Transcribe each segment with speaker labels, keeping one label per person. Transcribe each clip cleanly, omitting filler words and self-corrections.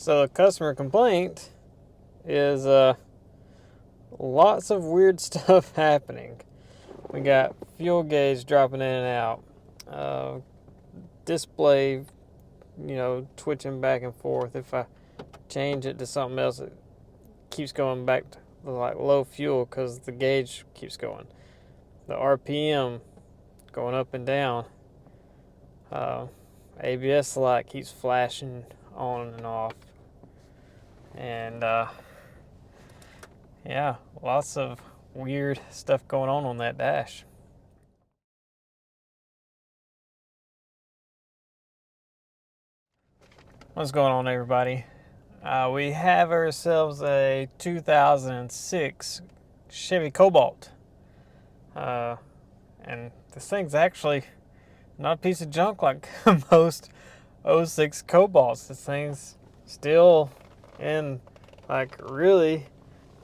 Speaker 1: So the customer complaint is lots of weird stuff happening. We got fuel gauge dropping in and out, display, twitching back and forth. If I change it to something else, it keeps going back to like low fuel because the gauge keeps going. The RPM going up and down. ABS light keeps flashing on and off. And yeah, lots of weird stuff going on that dash. What's going on, everybody? We have ourselves a 2006 Chevy Cobalt. And this thing's actually not a piece of junk like most 06 Cobalts. This thing's still in like really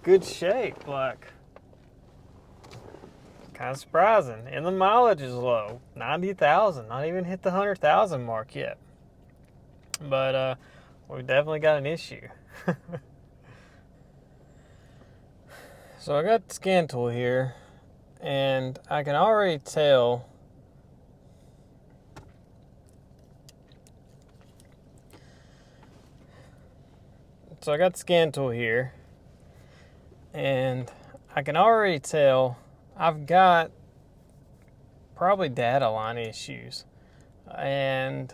Speaker 1: good shape. Like, kind of surprising. And the mileage is low, 90,000. Not even hit the 100,000 mark yet. But we've definitely got an issue. So I got the scan tool here, and I can already tell so I got the scan tool here, and I can already tell I've got probably data line issues, and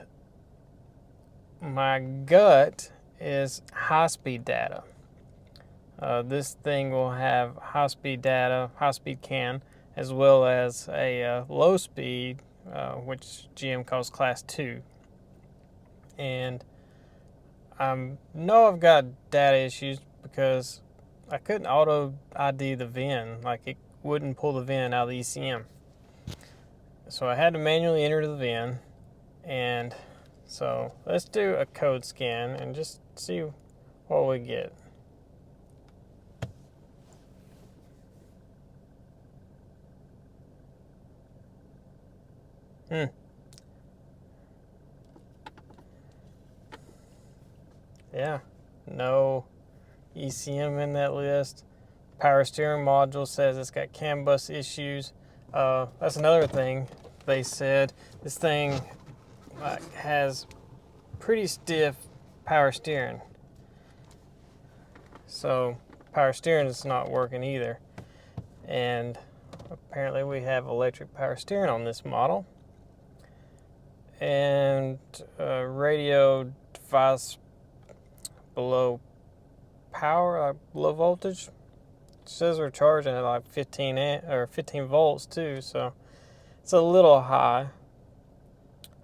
Speaker 1: my gut is high-speed data. This thing will have high-speed data, high-speed CAN, as well as a low-speed, which GM calls Class 2. And I know I've got data issues because I couldn't auto ID the VIN. Like, it wouldn't pull the VIN out of the ECM. So I had to manually enter the VIN. And so let's do a code scan and just see what we get. Yeah, no ECM in that list. Power steering module says it's got CAN bus issues. That's another thing they said. This thing has pretty stiff power steering. So power steering is not working either. And apparently we have electric power steering on this model. And radio device below power, low voltage. It says we're charging at like 15 volts too, so it's a little high.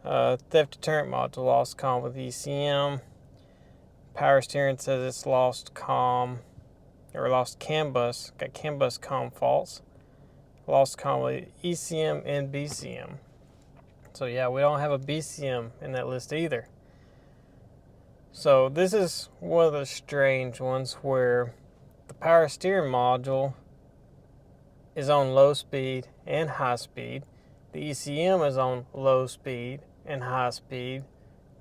Speaker 1: Theft deterrent module lost comm with ECM. Power steering says it's lost comm or lost CAN bus. Got CAN bus comm faults. Lost comm with ECM and BCM. So yeah, we don't have a BCM in that list either. So this is one of the strange ones where the power steering module is on low speed and high speed. The ECM is on low speed and high speed.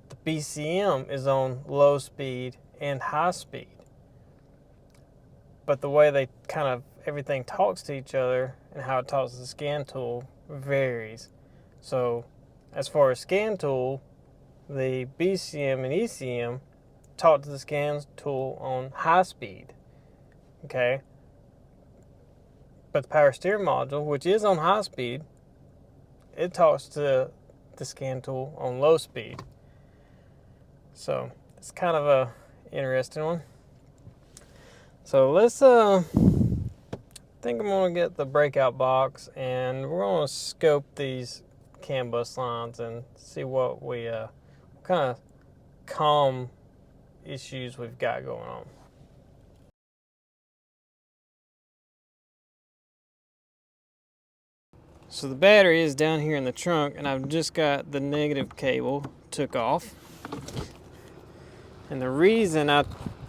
Speaker 1: The BCM is on low speed and high speed. But the way they kind of, everything talks to each other and how it talks to the scan tool varies. So as far as scan tool, the BCM and ECM talk to the scan tool on high speed. Okay? But the power steering module, which is on high speed, it talks to the scan tool on low speed. So it's kind of a interesting one. So let's I think I'm gonna get the breakout box and we're gonna scope these CAN bus lines and see what we what kind of COM issues we've got going on. So the battery is down here in the trunk, and I've just got the negative cable took off. And the reason I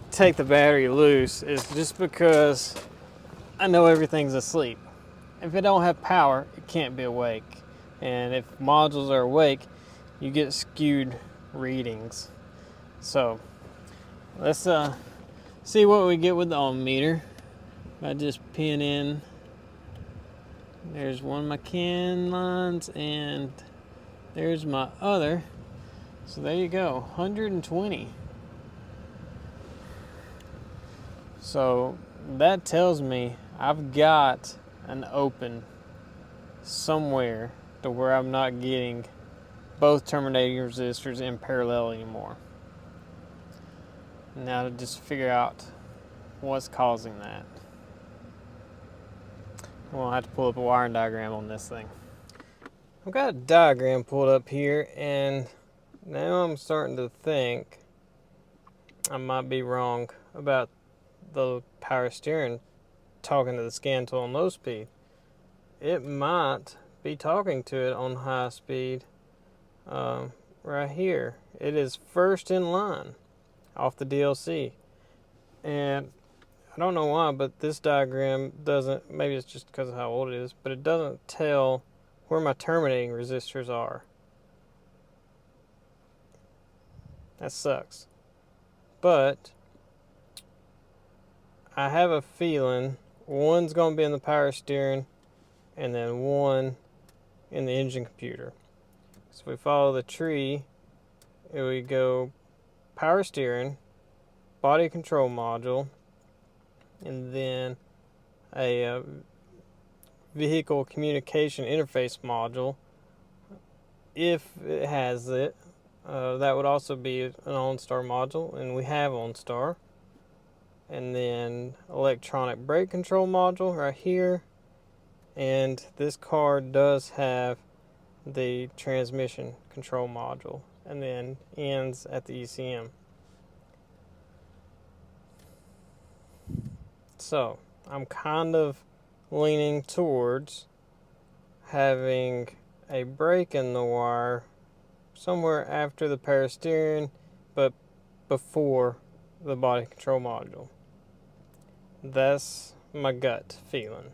Speaker 1: take the battery loose is just because I know everything's asleep. If it don't have power, it can't be awake. And if modules are awake, you get skewed readings. So let's see what we get with the ohm meter. I just pin in. There's one of my CAN lines, and there's my other. So there you go, 120. So that tells me I've got an open somewhere to where I'm not getting both terminating resistors in parallel anymore. Now to just figure out what's causing that. We'll have to pull up a wiring diagram on this thing. I've got a diagram pulled up here, and now I'm starting to think I might be wrong about the power steering talking to the scan tool on low speed. It might be talking to it on high speed right here. It is first in line off the DLC. And I don't know why, but this diagram doesn't, maybe it's just because of how old it is, but it doesn't tell where my terminating resistors are. That sucks. But I have a feeling one's going to be in the power steering and then one in the engine computer. So if we follow the tree, it would go power steering, body control module, and then a vehicle communication interface module. If it has it, that would also be an OnStar module, and we have OnStar. And then electronic brake control module right here. And this car does have the transmission control module, and then ends at the ECM. So I'm kind of leaning towards having a break in the wire somewhere after the power steering, but before the body control module. That's my gut feeling.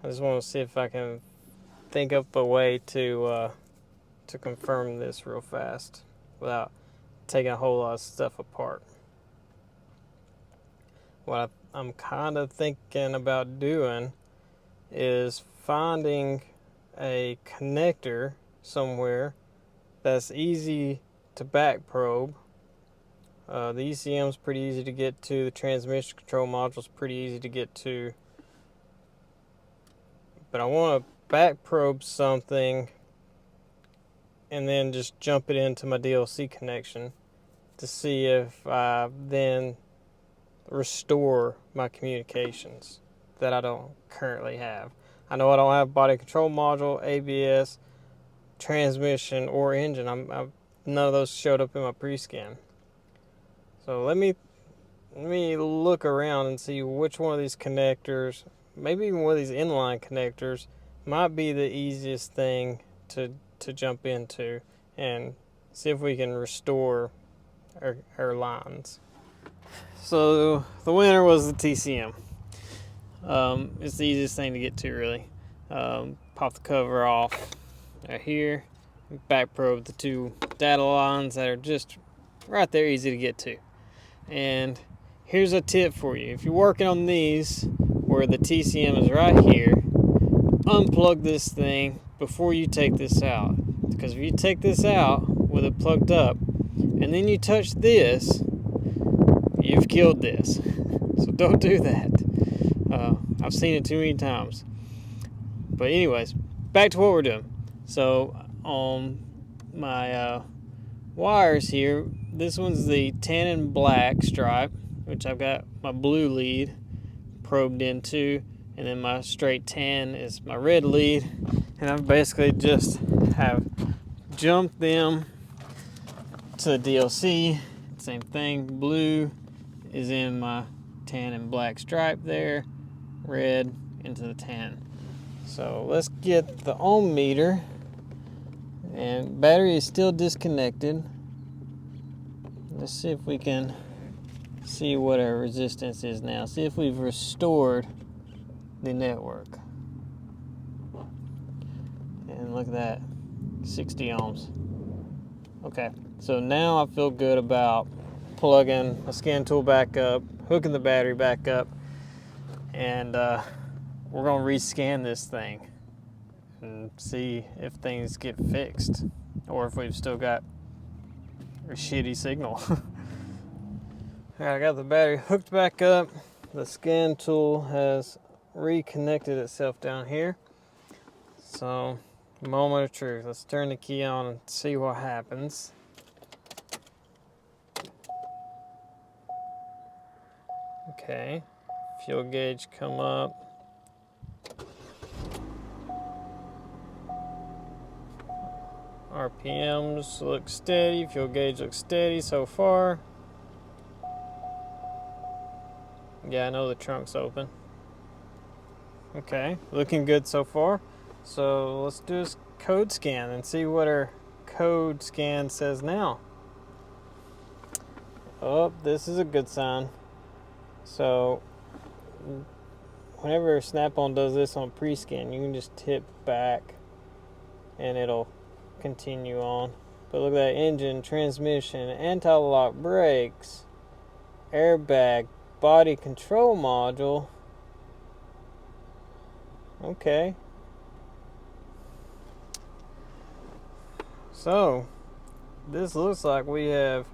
Speaker 1: I just want to see if I can think up a way to confirm this real fast without taking a whole lot of stuff apart. What I'm kind of thinking about doing is finding a connector somewhere that's easy to back probe. The ECM is pretty easy to get to. The transmission control module is pretty easy to get to. But I want to back probe something and then just jump it into my DLC connection to see if I then restore my communications that I don't currently have. I know I don't have body control module, ABS, transmission, or engine. None of those showed up in my pre-scan. So let me look around and see which one of these connectors, maybe even one of these inline connectors, might be the easiest thing to jump into and see if we can restore our lines. So the winner was the TCM. It's the easiest thing to get to, really. Pop the cover off right here, back probe the two data lines that are just right there, easy to get to. And here's a tip for you. If you're working on these where the TCM is right here, unplug this thing before you take this out. Because if you take this out with it plugged up and then you touch this, you've killed this. So don't do that. I've seen it too many times. But anyways, back to what we're doing. So on my wires here, this one's the tan and black stripe, which I've got my blue lead probed into, and then my straight tan is my red lead, and I've basically just have jumped them to the DLC. Same thing, blue is in my tan and black stripe there, red into the tan. So let's get the ohm meter, and battery is still disconnected. Let's see if we can see what our resistance is now. See if we've restored the network. And look at that, 60 ohms. Okay, So now I feel good about plugging a scan tool back up, hooking the battery back up, and we're gonna rescan this thing and see if things get fixed or if we've still got a shitty signal. Alright, I got the battery hooked back up. The scan tool has reconnected itself down here. So, moment of truth. Let's turn the key on and see what happens. Okay, fuel gauge come up. RPMs look steady, fuel gauge looks steady so far. Yeah, I know the trunk's open. Okay, looking good so far. So let's do this code scan and see what our code scan says now. Oh, this is a good sign. So whenever Snap-on does this on pre-scan, you can just tip back and it'll continue on. But look at that: engine, transmission, anti-lock brakes, airbag, body control module. Okay. So this looks like we have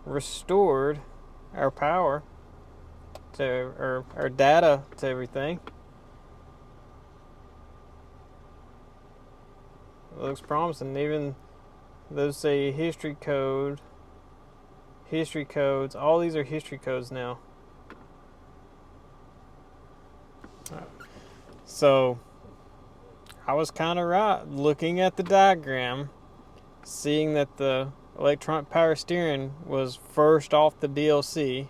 Speaker 1: restored our power to our data to everything. It looks promising. Even those say history code, history codes. All these are history codes now. So I was kind of right looking at the diagram, seeing that the electronic power steering was first off the DLC,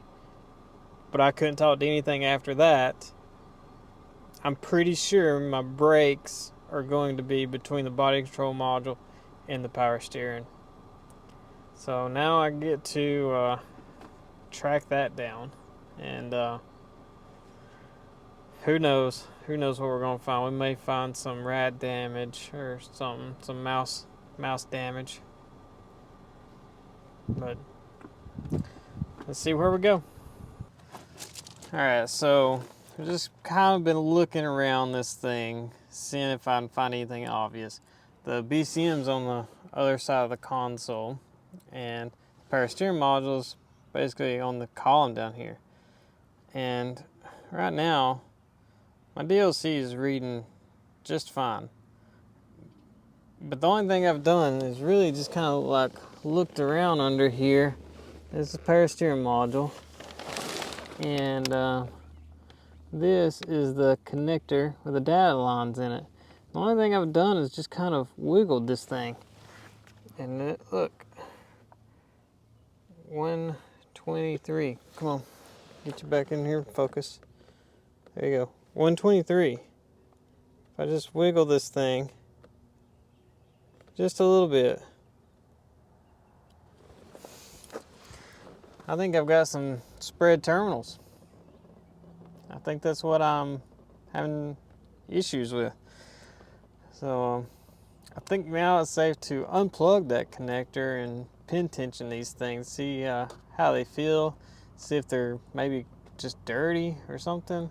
Speaker 1: but I couldn't talk to anything after that. I'm pretty sure my brakes are going to be between the body control module and the power steering. So now I get to track that down, and who knows what we're going to find. We may find some rat damage or something, some mouse damage. But let's see where we go. Alright, so I've just kind of been looking around this thing, seeing if I can find anything obvious. The BCM's on the other side of the console, and the power steering module's basically on the column down here. And right now, my DLC is reading just fine. But the only thing I've done is really just kind of like looked around under here. This is the power steering module. And this is the connector with the data lines in it. The only thing I've done is just kind of wiggled this thing. And it, look, 123. Come on, get you back in here, focus. There you go, 123. If I just wiggle this thing just a little bit, I think I've got some spread terminals. I think that's what I'm having issues with. So I think now it's safe to unplug that connector and pin tension these things, see how they feel, see if they're maybe just dirty or something.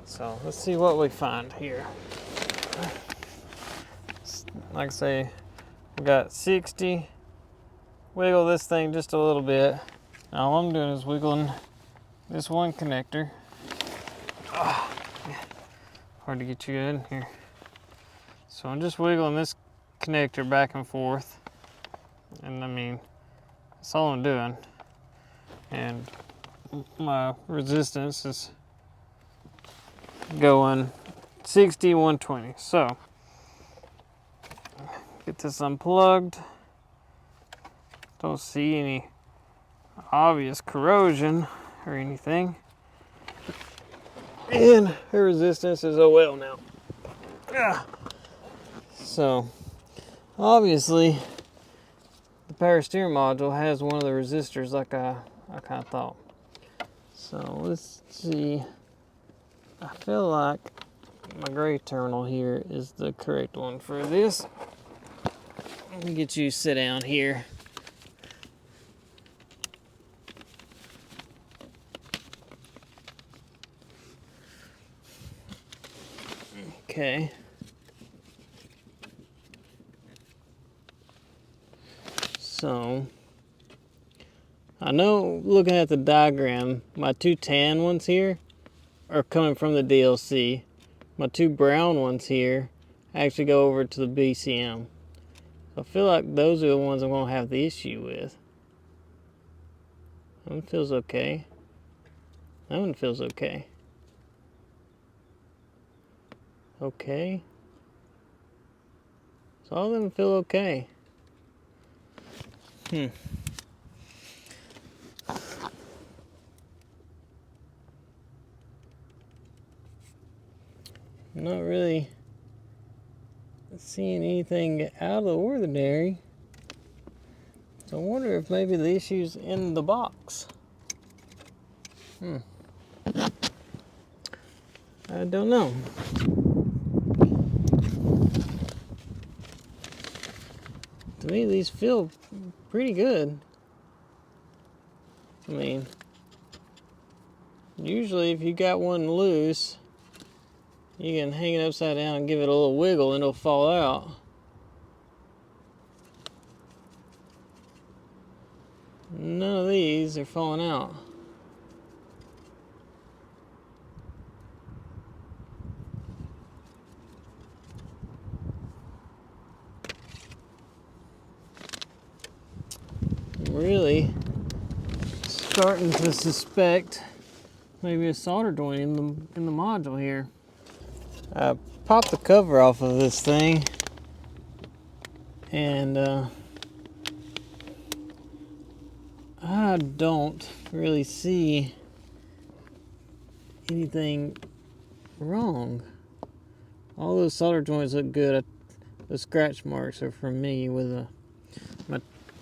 Speaker 1: So let's see what we find here. Like I say, we got 60. Wiggle this thing just a little bit. Now all I'm doing is wiggling this one connector. Hard to get you in here. So I'm just wiggling this connector back and forth. And I mean, that's all I'm doing. And my resistance is going 60, 120. So, get this unplugged. Don't see any obvious corrosion or anything. And her resistance is OL now. So, obviously, the power steering module has one of the resistors like I kind of thought. So, let's see. I feel like my gray terminal here is the correct one for this. Let me get you to sit down here. Okay. So, I know looking at the diagram, my two tan ones here are coming from the DLC. My two brown ones here actually go over to the BCM. So I feel like those are the ones I'm going to have the issue with. That one feels okay. That one feels okay. Okay. So all of them feel okay. Not really seeing anything out of the ordinary. So I wonder if maybe the issue's in the box. I don't know. To me, these feel pretty good. I mean, usually if you got one loose, you can hang it upside down and give it a little wiggle and it'll fall out. None of these are falling out. I'm really starting to suspect maybe a solder joint in the module here. I popped the cover off of this thing and I don't really see anything wrong. All those solder joints look good. The scratch marks are from me with my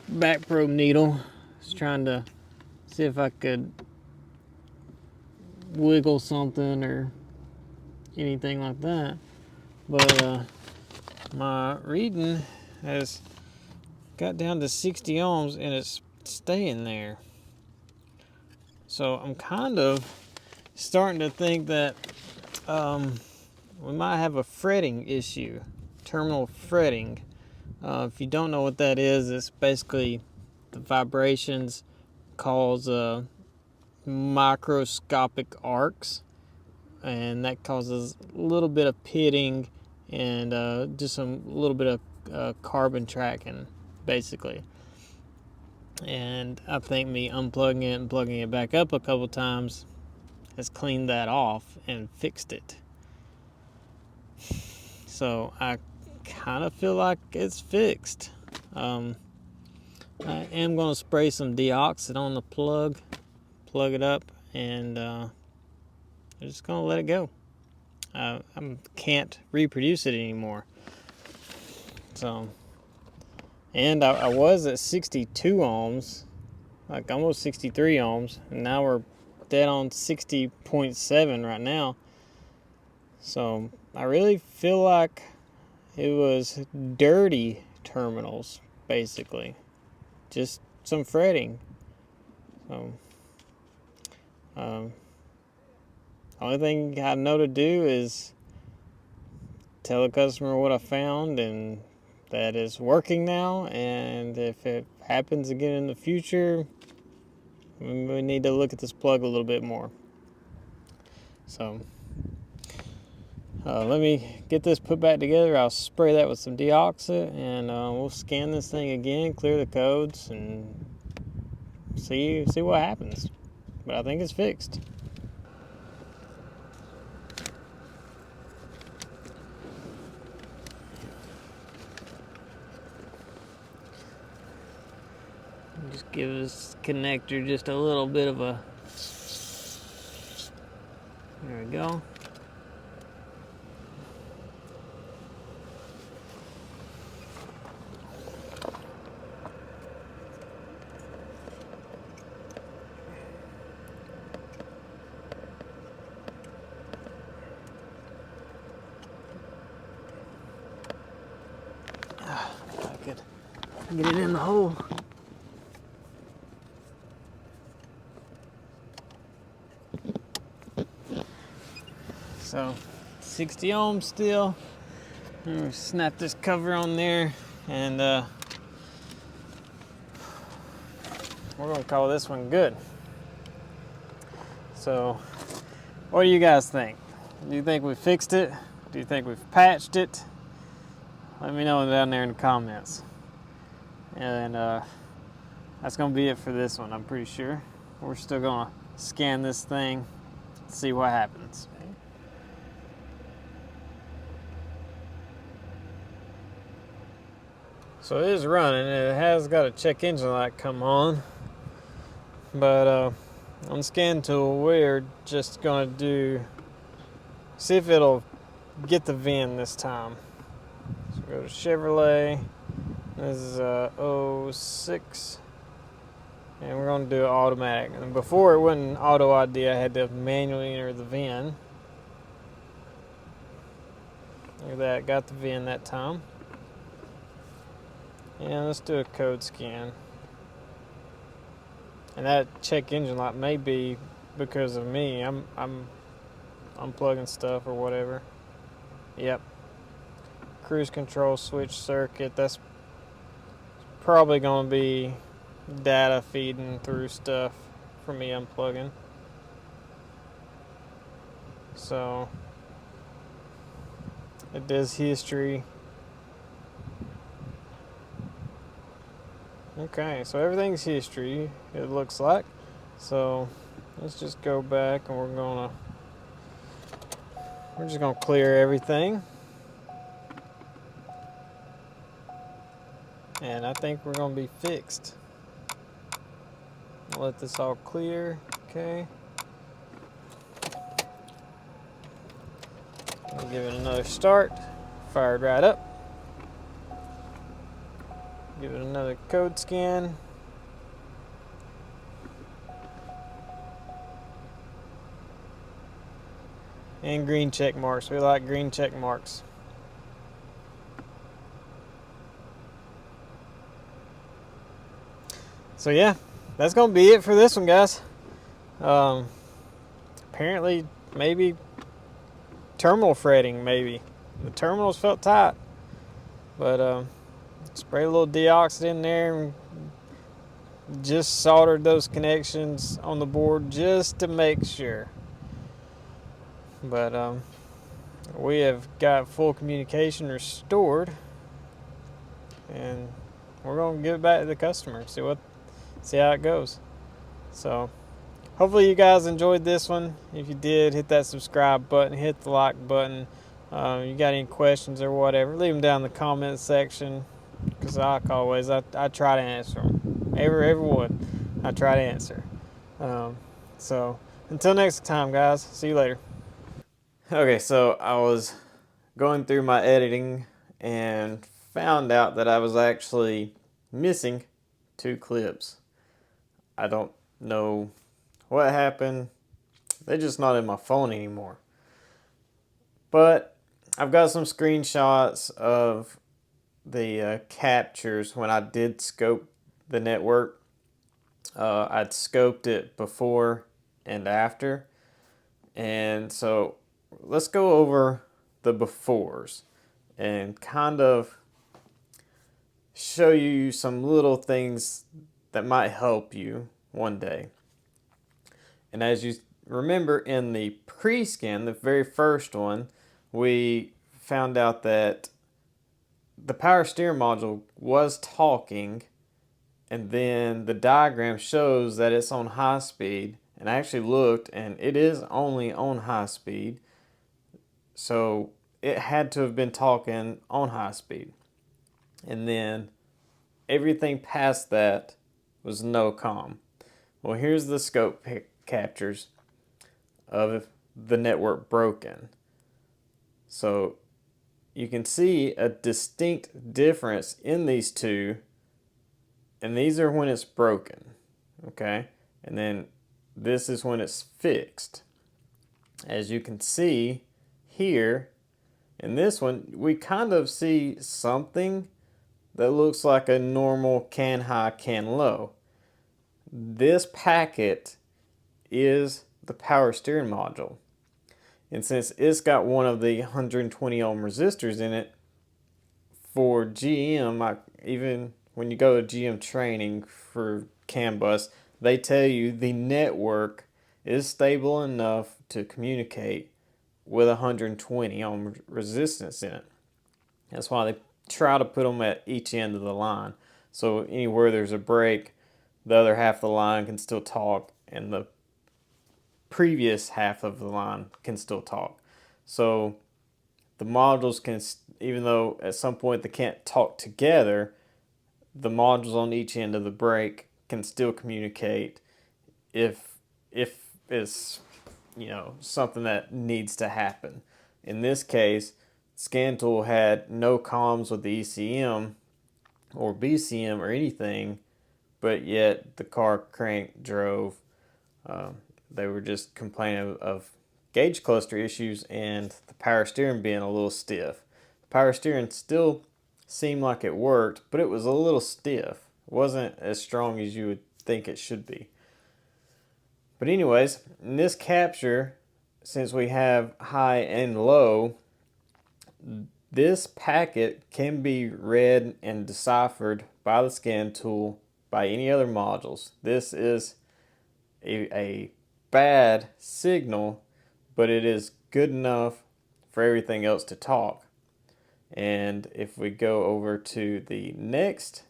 Speaker 1: back probe needle. Just trying to see if I could wiggle something or anything like that. But my reading has got down to 60 ohms and it's staying there. So I'm kind of starting to think that we might have a fretting issue, terminal fretting. If you don't know what that is, it's basically the vibrations cause microscopic arcs, and that causes a little bit of pitting and just a little bit of carbon tracking, basically. And I think me unplugging it and plugging it back up a couple times has cleaned that off and fixed it. So I kind of feel like it's fixed. I am going to spray some deoxit on the plug it up, and I'm just going to let it go. I can't reproduce it anymore. So, and I was at 62 ohms, like almost 63 ohms, and now we're dead on 60.7 right now. So I really feel like it was dirty terminals, basically. Just some fretting. So, only thing I know to do is tell the customer what I found and that it's working now. And if it happens again in the future, we need to look at this plug a little bit more. So, let me get this put back together. I'll spray that with some deoxit, and we'll scan this thing again, clear the codes, and see what happens. But I think it's fixed. Just give this connector just a little bit of a... There we go. If I could Get it in the hole. So 60 ohms still. Snap this cover on there, and we're gonna call this one good. So what do you guys think? Do you think we fixed it? Do you think we've patched it? Let me know down there in the comments. And that's gonna be it for this one, I'm pretty sure. We're still gonna scan this thing, see what happens. So it is running, and it has got a check engine light come on. But on the scan tool, we're just gonna see if it'll get the VIN this time. So go to Chevrolet. This is 06, and we're going to do it automatic. And before it wasn't auto ID, I had to manually enter the VIN. Look at that, got the VIN that time. And let's do a code scan. And that check engine light may be because of me. I'm unplugging stuff or whatever. Yep. Cruise control switch circuit. That's probably going to be data feeding through stuff for me unplugging. So it does history. Okay, so everything's history, it looks like. So let's just go back, and we're just gonna clear everything. And I think we're gonna be fixed. Let this all clear, okay. I'll give it another start. Fired right up. Give it another code scan. And green check marks. We like green check marks. So yeah, that's gonna be it for this one, guys. Apparently, maybe terminal fretting. Maybe the terminals felt tight, but spray a little deoxit in there and just soldered those connections on the board just to make sure. But we have got full communication restored, and we're gonna give it back to the customer. See how it goes. So hopefully you guys enjoyed this one. If you did, hit that subscribe button, hit the like button. You got any questions or whatever, leave them down in the comment section, because like always, I try to answer them. Everyone I try to answer. So until next time, guys, see you later. Okay, so I was going through my editing and found out that I was actually missing 2 clips. I don't know what happened. They're just not in my phone anymore. But I've got some screenshots of the captures when I did scope the network. I'd scoped it before and after. And so let's go over the befores and kind of show you some little things that might help you one day. And as you remember, in the pre-scan, the very first one, we found out that the power steering module was talking, and then the diagram shows that it's on high speed. And I actually looked, and it is only on high speed. So it had to have been talking on high speed. And then everything past that was no comm. Well, here's the scope captures of the network broken. So you can see a distinct difference in these two, and these are when it's broken, okay? And then this is when it's fixed. As you can see here, in this one, we kind of see something, that looks like a normal can high, can low. This packet is the power steering module. And since it's got one of the 120 ohm resistors in it, for GM, even when you go to GM training for CAN bus, they tell you the network is stable enough to communicate with 120 ohm resistance in it. That's why they try to put them at each end of the line. So anywhere there's a break, the other half of the line can still talk, and the previous half of the line can still talk. So the modules can, even though at some point they can't talk together, the modules on each end of the break can still communicate if it's something that needs to happen. In this case, Scan Tool had no comms with the ECM or BCM or anything, but yet the car crank drove. They were just complaining of gauge cluster issues and the power steering being a little stiff. The power steering still seemed like it worked, but it was a little stiff. It wasn't as strong as you would think it should be. But anyways, in this capture, since we have high and low, this packet can be read and deciphered by the scan tool by any other modules. This is a bad signal, but it is good enough for everything else to talk. And if we go over to the next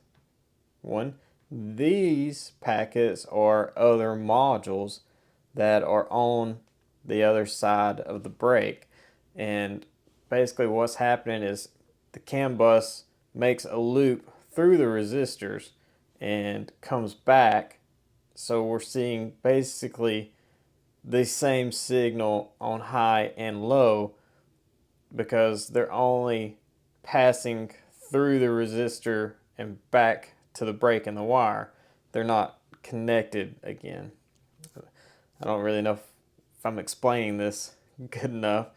Speaker 1: one, these packets are other modules that are on the other side of the break. And basically what's happening is the CAN bus makes a loop through the resistors and comes back. So we're seeing basically the same signal on high and low because they're only passing through the resistor and back to the break and the wire. They're not connected again. I don't really know if I'm explaining this good enough,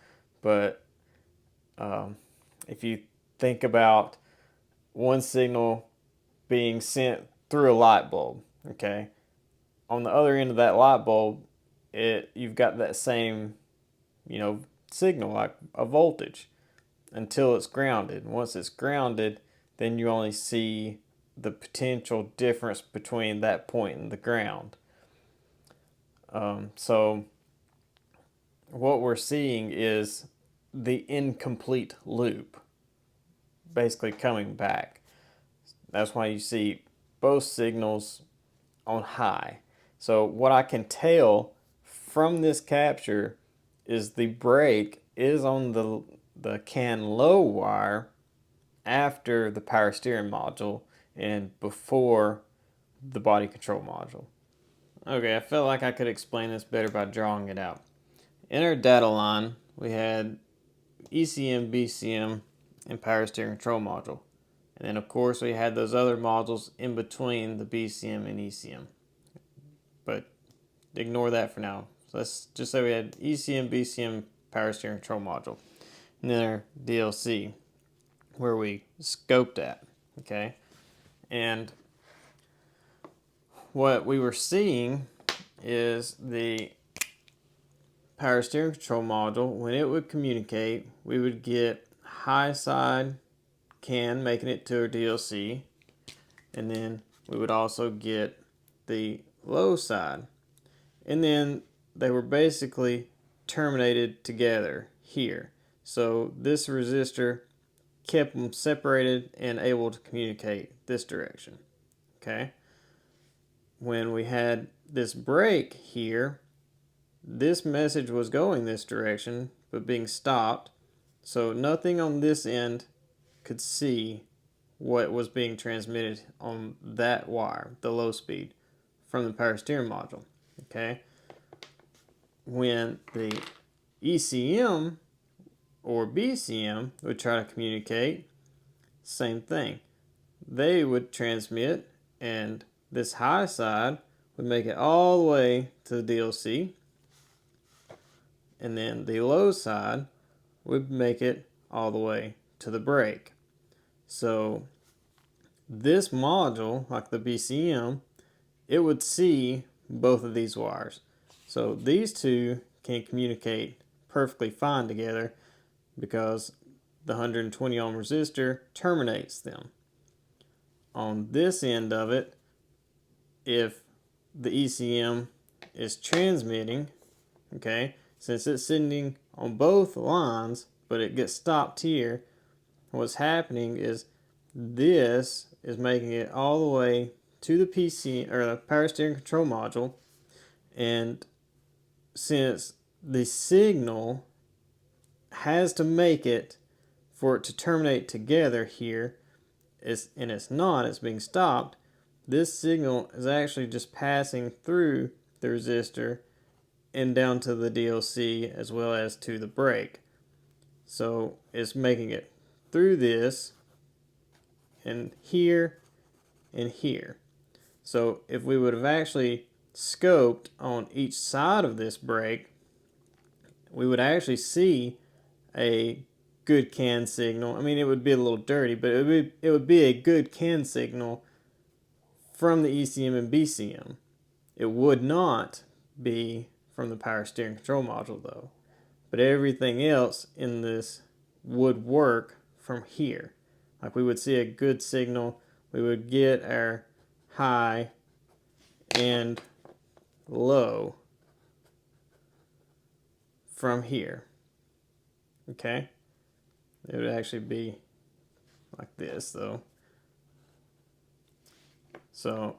Speaker 1: but if you think about one signal being sent through a light bulb, okay, on the other end of that light bulb, you've got that same, signal, like a voltage, until it's grounded. Once it's grounded, then you only see the potential difference between that point and the ground. So what we're seeing is the incomplete loop basically coming back. That's why you see both signals on high. So what I can tell from this capture is the break is on the CAN low wire after the power steering module and before the body control module. Okay, I felt like I could explain this better by drawing it out. In our data line, we had ECM, BCM, and power steering control module. And then of course we had those other modules in between the BCM and ECM. But ignore that for now. So let's just say we had ECM, BCM, power steering control module. And then our DLC, where we scoped at, okay? And what we were seeing is the power steering control module, when it would communicate, we would get high side CAN making it to our DLC, and then we would also get the low side. And then they were basically terminated together here. So this resistor kept them separated and able to communicate this direction. Okay. When we had this break here, this message was going this direction but being stopped, so nothing on this end could see what was being transmitted on that wire, the low speed, from the power steering module. Okay. When the ECM or BCM would try to communicate, same thing. They would transmit, and this high side would make it all the way to the DLC, and then the low side would make it all the way to the break. So this module, like the BCM, it would see both of these wires. So these two can communicate perfectly fine together because the 120 ohm resistor terminates them. On this end of it, if the ECM is transmitting, okay, since it's sending on both lines, but it gets stopped here, what's happening is this is making it all the way to the PC or the power steering control module, and since the signal has to make it for it to terminate together here, and it's not, it's being stopped, this signal is actually just passing through the resistor and down to the DLC as well as to the brake. So it's making it through this and here and here. So if we would have actually scoped on each side of this brake, we would actually see a good CAN signal. I mean, it would be a little dirty, but it would be a good CAN signal from the ECM and BCM. It would not be from the power steering control module though. But everything else in this would work from here. Like we would see a good signal, we would get our high and low from here. Okay? It would actually be like this though. So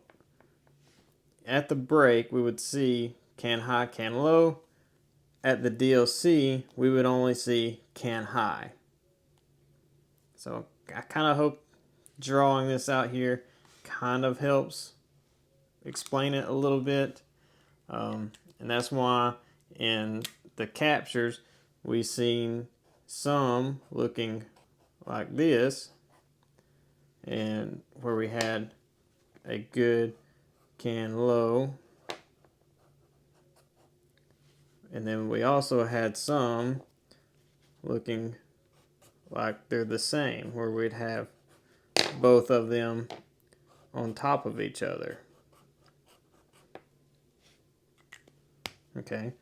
Speaker 1: at the brake we would see CAN high, CAN low. At the DLC we would only see CAN high. So I kind of hope drawing this out here kind of helps explain it a little bit. And that's why in the captures we've seen some looking like this, and where we had a good CAN low, and then we also had some looking like they're the same, where we'd have both of them on top of each other. Okay,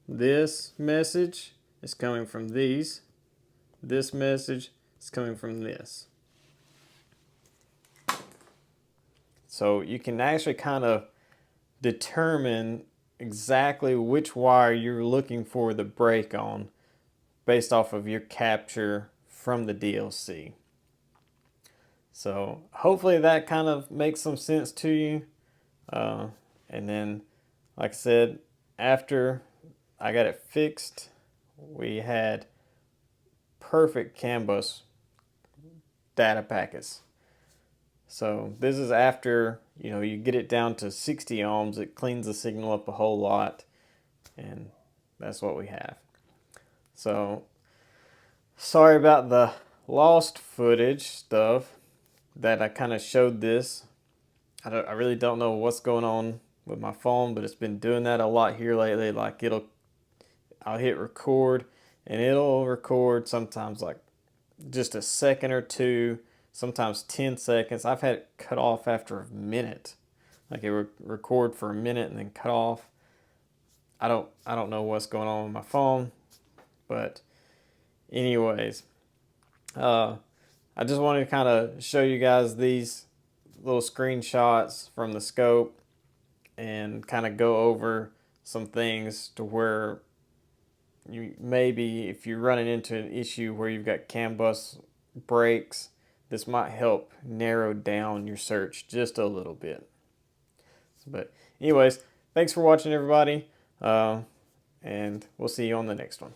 Speaker 1: this message is coming from these. This message is coming from this. So you can actually kind of determine exactly which wire you're looking for the brake on based off of your capture from the DLC. So hopefully that kind of makes some sense to you. And then, like I said, after I got it fixed, we had perfect CAN bus data packets. So this is after, you know, you get it down to 60 ohms, it cleans the signal up a whole lot, and that's what we have. So sorry about the lost footage stuff that I kind of showed this. I really don't know what's going on with my phone, but it's been doing that a lot here lately. Like I'll hit record and it'll record sometimes like just a second or two, sometimes 10 seconds. I've had it cut off after a minute. Like it would record for a minute and then cut off. I don't know what's going on with my phone, but anyways, I just wanted to kind of show you guys these little screenshots from the scope and kind of go over some things to where you maybe, if you're running into an issue where you've got CAN bus breaks, this might help narrow down your search just a little bit. But anyways, thanks for watching, everybody, and we'll see you on the next one.